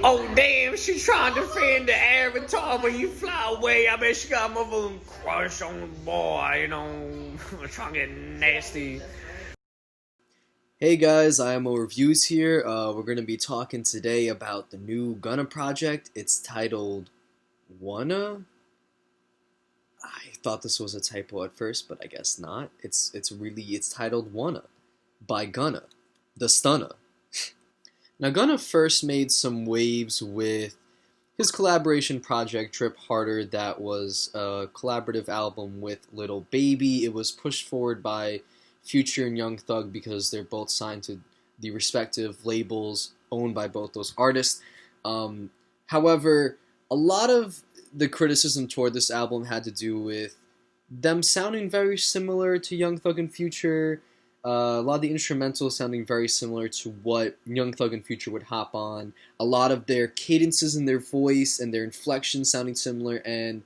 Oh damn, she trying to defend the avatar when you fly away. I bet she got a motherfucking crush on the boy, trying to get nasty. Hey guys, IMO Reviews here. We're going to be talking today about the new Gunna project. It's titled WUNNA. I thought this was a typo at first, but I guess not. It's titled WUNNA by Gunna, the Stunna. Now Gunna first made some waves with his collaboration project Trip Harder. That was a collaborative album with Lil Baby. It was pushed forward by Future and Young Thug because they're both signed to the respective labels owned by both those artists. However, a lot of the criticism toward this album had to do with them sounding very similar to Young Thug and Future. A lot of the instrumentals sounding very similar to what Young Thug and Future would hop on. A lot of their cadences in their voice and their inflections sounding similar, and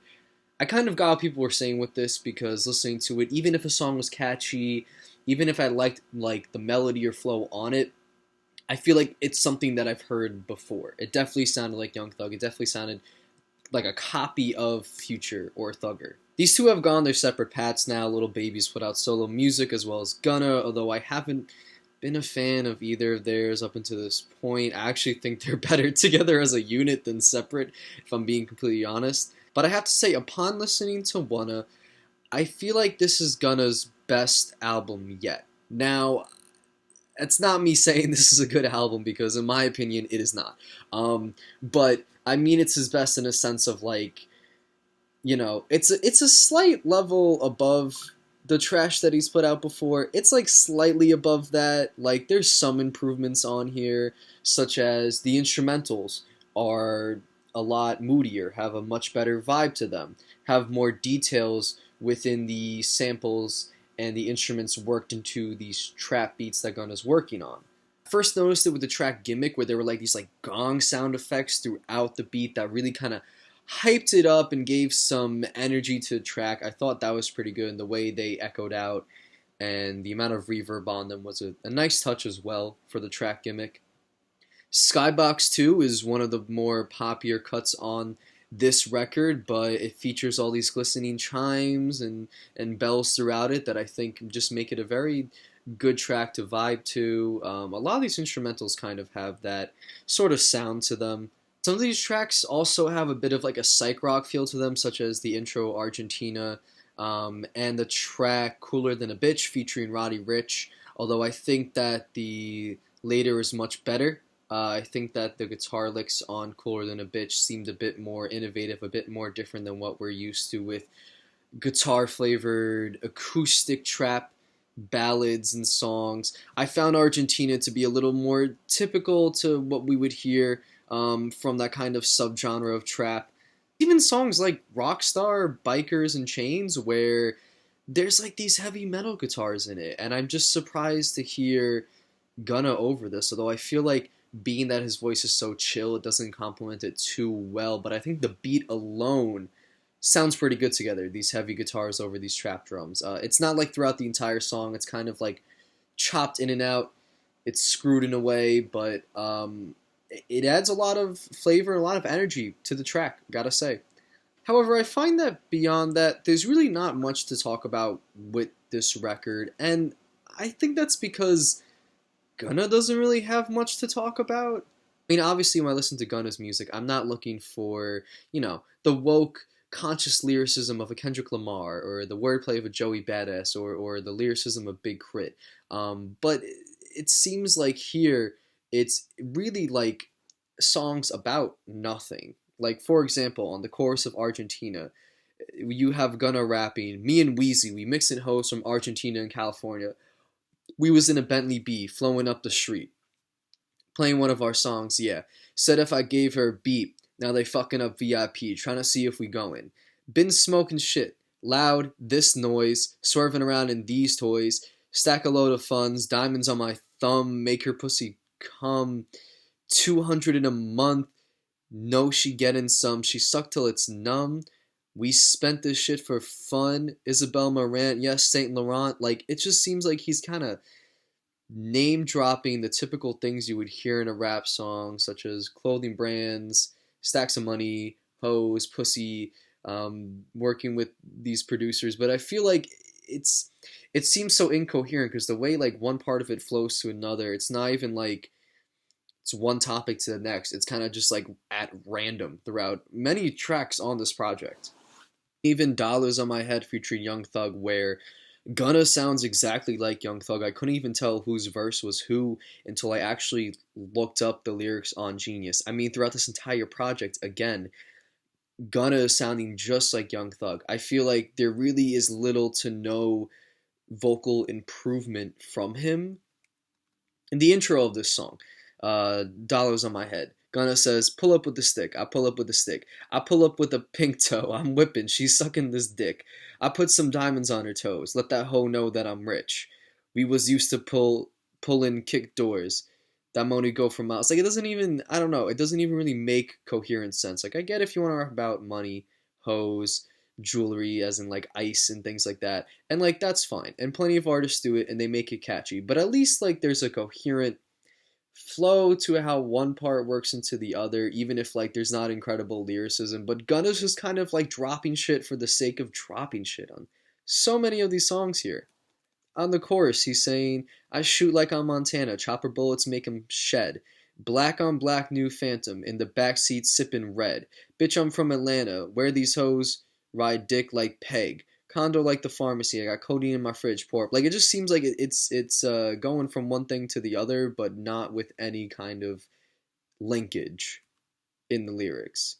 I kind of got what people were saying with this because listening to it, even if a song was catchy, even if I liked the melody or flow on it, I feel like it's something that I've heard before. It definitely sounded like Young Thug. It definitely sounded like a copy of Future or Thugger. These two have gone their separate paths now. Lil Baby's put out solo music as well as Gunna, although I haven't been a fan of either of theirs up until this point. I actually think they're better together as a unit than separate, if I'm being completely honest. But I have to say, upon listening to WUNNA, I feel like this is Gunna's best album yet. Now, it's not me saying this is a good album because, in my opinion, it is not. But I mean, it's his best in a sense of it's a slight level above the trash that he's put out before. It's like slightly above that. Like there's some improvements on here, such as the instrumentals are a lot moodier, have a much better vibe to them, have more details within the samples and the instruments worked into these trap beats that Gunna's working on. First noticed it with the track Gimmick, where there were these gong sound effects throughout the beat that really kind of hyped it up and gave some energy to the track. I thought that was pretty good, and the way they echoed out and the amount of reverb on them was a nice touch as well for the track Gimmick. Skybox 2 is one of the more popular cuts on this record, but it features all these glistening chimes and bells throughout it that I think just make it a very good track to vibe to. A lot of these instrumentals kind of have that sort of sound to them. Some of these tracks also have a bit of a psych rock feel to them, such as the intro Argentina and the track Cooler Than a Bitch featuring Roddy Ricch, although I think that the later is much better. I think that the guitar licks on Cooler Than a Bitch seemed a bit more innovative, a bit more different than what we're used to with guitar-flavored acoustic trap ballads and songs. I found Argentina to be a little more typical to what we would hear from that kind of subgenre of trap. Even songs like Rockstar, Bikers, and Chains, where there's these heavy metal guitars in it, and I'm just surprised to hear Gunna over this, although I feel like being that his voice is so chill, it doesn't complement it too well, but I think the beat alone sounds pretty good together, these heavy guitars over these trap drums. It's not throughout the entire song, it's kind of chopped in and out, it's screwed in a way, but it adds a lot of flavor, a lot of energy to the track, gotta say. However, I find that beyond that, there's really not much to talk about with this record, and I think that's because Gunna doesn't really have much to talk about. I mean, obviously, when I listen to Gunna's music, I'm not looking for, the woke, conscious lyricism of a Kendrick Lamar, or the wordplay of a Joey Badass, or the lyricism of Big Crit. But it seems like here, it's really songs about nothing. For example, on the chorus of Argentina, you have Gunna rapping, "Me and Weezy, we mixin' hoes from Argentina and California. We was in a Bentley B, flowing up the street, playing one of our songs, yeah. Said if I gave her a beat, now they fucking up VIP, trying to see if we going. Been smoking shit, loud, this noise, swerving around in these toys, stack a load of funds, diamonds on my thumb, make her pussy come, 200 in a month, know she getting some, she sucked till it's numb. We spent this shit for fun. Isabel Marant, yes, Saint Laurent." It just seems like he's kind of name dropping the typical things you would hear in a rap song, such as clothing brands, stacks of money, hoes, pussy, working with these producers. But I feel like it's it seems so incoherent because the way like one part of it flows to another, it's not even like it's one topic to the next. It's kind of just like at random throughout many tracks on this project. Even Dollars on My Head featuring Young Thug, where Gunna sounds exactly like Young Thug. I couldn't even tell whose verse was who until I actually looked up the lyrics on Genius. I mean, throughout this entire project, again, Gunna is sounding just like Young Thug. I feel like there really is little to no vocal improvement from him in the intro of this song, Dollars on My Head. Gunna says, pull up with the stick. I pull up with the stick. I pull up with a pink toe. I'm whipping. She's sucking this dick. I put some diamonds on her toes. Let that hoe know that I'm rich. We was used to pull in kick doors. That money go for miles. Like, it doesn't even, I don't know, it doesn't even really make coherent sense. Like, I get if you want to talk about money, hoes, jewelry, as in like ice and things like that. And like, that's fine. And plenty of artists do it and they make it catchy. But at least like there's a coherent flow to how one part works into the other, even if like there's not incredible lyricism. But Gunna's just kind of like dropping shit for the sake of dropping shit on so many of these songs here. On the chorus, he's saying, I shoot like I'm Montana, chopper bullets make him shed. Black on black new phantom, in the backseat sipping red. Bitch, I'm from Atlanta, where these hoes ride dick like peg. Condo like the pharmacy, I got codeine in my fridge, pour up. Like, it just seems like it's going from one thing to the other, but not with any kind of linkage in the lyrics.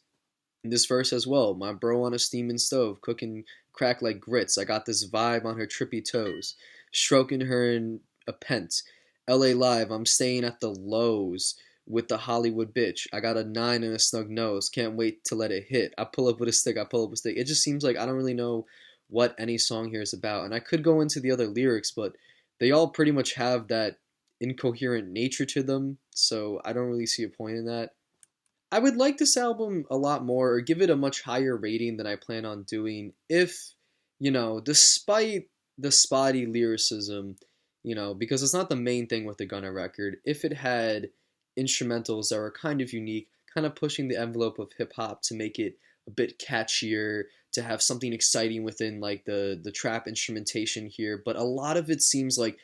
In this verse as well, my bro on a steaming stove, cooking crack like grits. I got this vibe on her trippy toes, stroking her in a pent. LA Live, I'm staying at the Lowe's with the Hollywood bitch. I got a 9 and a snug nose, can't wait to let it hit. I pull up with a stick, I pull up with a stick. It just seems like I don't really know what any song here is about. And I could go into the other lyrics, but they all pretty much have that incoherent nature to them, so I don't really see a point in that. I would like this album a lot more, or give it a much higher rating than I plan on doing if, despite the spotty lyricism, because it's not the main thing with the Gunna record, if it had instrumentals that were kind of unique, kind of pushing the envelope of hip hop to make it a bit catchier, to have something exciting within like the trap instrumentation here, but a lot of it seems like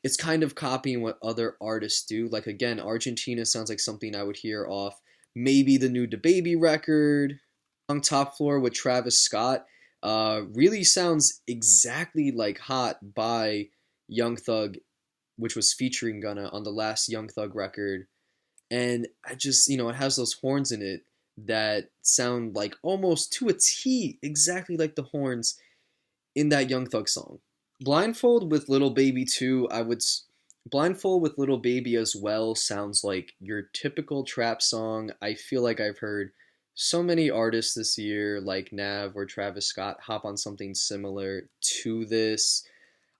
it's kind of copying what other artists do. Like again, Argentina sounds like something I would hear off maybe the new DaBaby record. On Top Floor with Travis Scott really sounds exactly like Hot by Young Thug, which was featuring Gunna on the last Young Thug record. And I just, it has those horns in it that sound like almost to a T exactly like the horns in that Young Thug song. Blindfold with Little Baby too, Blindfold with Little Baby as well sounds like your typical trap song. I feel like I've heard so many artists this year, like Nav or Travis Scott, hop on something similar to this.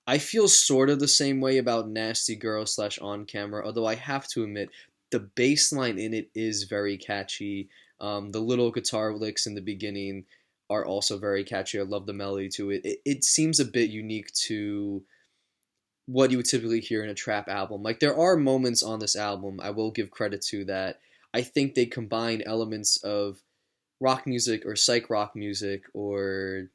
I feel sort of the same way about Nasty Girl slash On Camera, although I have to admit, the bass line in it is very catchy. The little guitar licks in the beginning are also very catchy. I love the melody to it. It seems a bit unique to what you would typically hear in a trap album. Like there are moments on this album, I will give credit to that. I think they combine elements of rock music or psych rock music or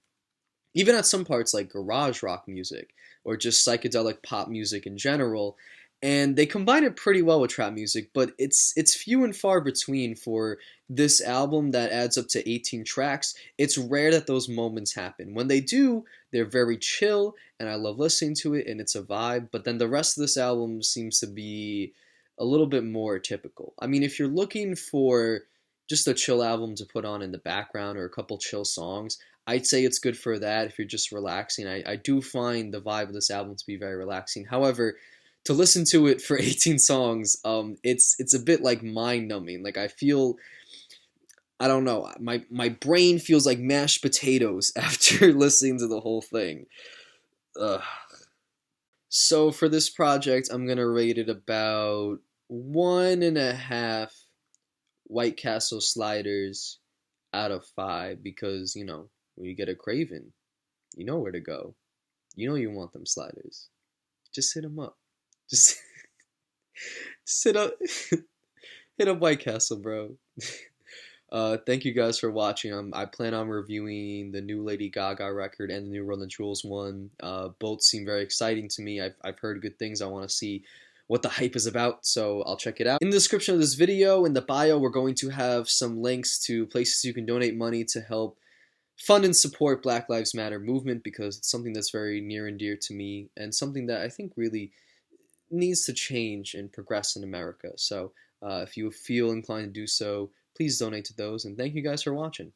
even at some parts like garage rock music or just psychedelic pop music in general, and they combine it pretty well with trap music, but it's few and far between for this album that adds up to 18 tracks. It's rare that those moments happen. When they do, they're very chill and I love listening to it and it's a vibe, but then the rest of this album seems to be a little bit more typical. I mean, if you're looking for just a chill album to put on in the background or a couple chill songs, I'd say it's good for that if you're just relaxing. I do find the vibe of this album to be very relaxing. However, to listen to it for 18 songs, it's a bit like mind numbing. Like I feel, I don't know, my brain feels like mashed potatoes after listening to the whole thing. Ugh. So for this project, I'm gonna rate it about 1.5 White Castle sliders out of 5 because when you get a craving, you know where to go. You know you want them sliders. Just hit them up. Just Just hit up, hit up White Castle, bro. Thank you guys for watching. I plan on reviewing the new Lady Gaga record and the new Run the Jewels one. Both seem very exciting to me. I've heard good things. I want to see what the hype is about, so I'll check it out. In the description of this video, in the bio, we're going to have some links to places you can donate money to help fund and support Black Lives Matter movement, because it's something that's very near and dear to me and something that I think really needs to change and progress in America. So if you feel inclined to do so, please donate to those, and thank you guys for watching.